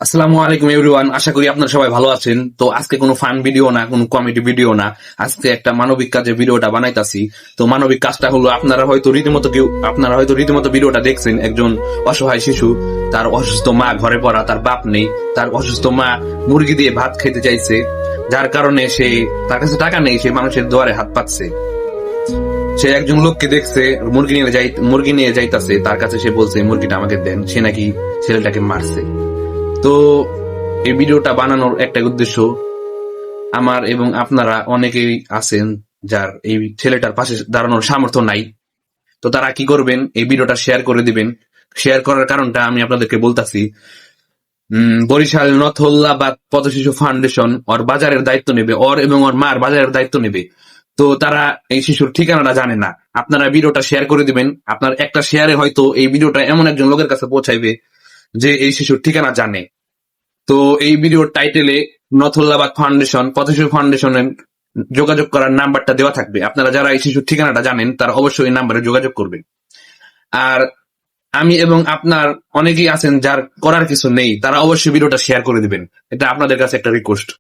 আসসালামু আলাইকুম এভরিওয়ান, আশা করি আপনারা সবাই ভালো আছেন। তো আজকে কোনো ফান ভিডিও না, কোনো কমেডি ভিডিও না, আজকে একটা মানবিক কাজে ভিডিওটা বানাইতাছি। তো মানবিক কাজটা হলো, আপনারা হয়তো রীতিমতো ভিডিওটা দেখছেন। একজন অসহায় শিশু, তার অসুস্থ মা ঘরে পড়া, তার বাপ নেই, তার অসুস্থ মা মুরগি দিয়ে ভাত খেতে চাইছে, যার কারণে তার কাছে টাকা নেই, সে মানুষের দুয়ারে হাত পাতছে। সে একজন লোককে দেখছে মুরগি নিয়ে যাইতাছে, তার কাছে সে বলছে মুরগিটা আমাকে দেন, সে নাকি ছেলেটাকে মারছে। তো এই ভিডিওটা বানানোর একটা উদ্দেশ্য, আমার এবং আপনারা অনেকেই আছেন যার এই ছেলেটার পাশে দাঁড়ানোর সামর্থ্য নাই। তো তারা কি করবেন, এই ভিডিওটা শেয়ার করে দিবেন। শেয়ার করার কারণটা আমি আপনাদেরকে বলতাছি। বরিশাল নথল্লা বা পথ শিশু ফাউন্ডেশন ওর বাজারের দায়িত্ব নেবে, ওর এবং ওর মার বাজারের দায়িত্ব নেবে। তো তারা এই শিশুর ঠিকানাটা জানে না, আপনারা ভিডিওটা শেয়ার করে দিবেন। আপনার একটা শেয়ারে হয়তো এই ভিডিওটা এমন একজন লোকের কাছে পৌঁছাইবে যে এই শিশুর ঠিকানা জানে। তো এই ভিডিওর টাইটেলে নথুল্লাবাদ ফাউন্ডেশন, পথশিশু ফাউন্ডেশনের যোগাযোগ করার নাম্বারটা দেওয়া থাকবে। আপনারা যারা এই শিশুর ঠিকানাটা জানেন তারা অবশ্যই এই নাম্বারে যোগাযোগ করবেন। আর আমি এবং আপনার অনেকেই আছেন যার করার কিছু নেই, তারা অবশ্যই ভিডিওটা শেয়ার করে দিবেন। এটা আপনাদের কাছে একটা রিকোয়েস্ট।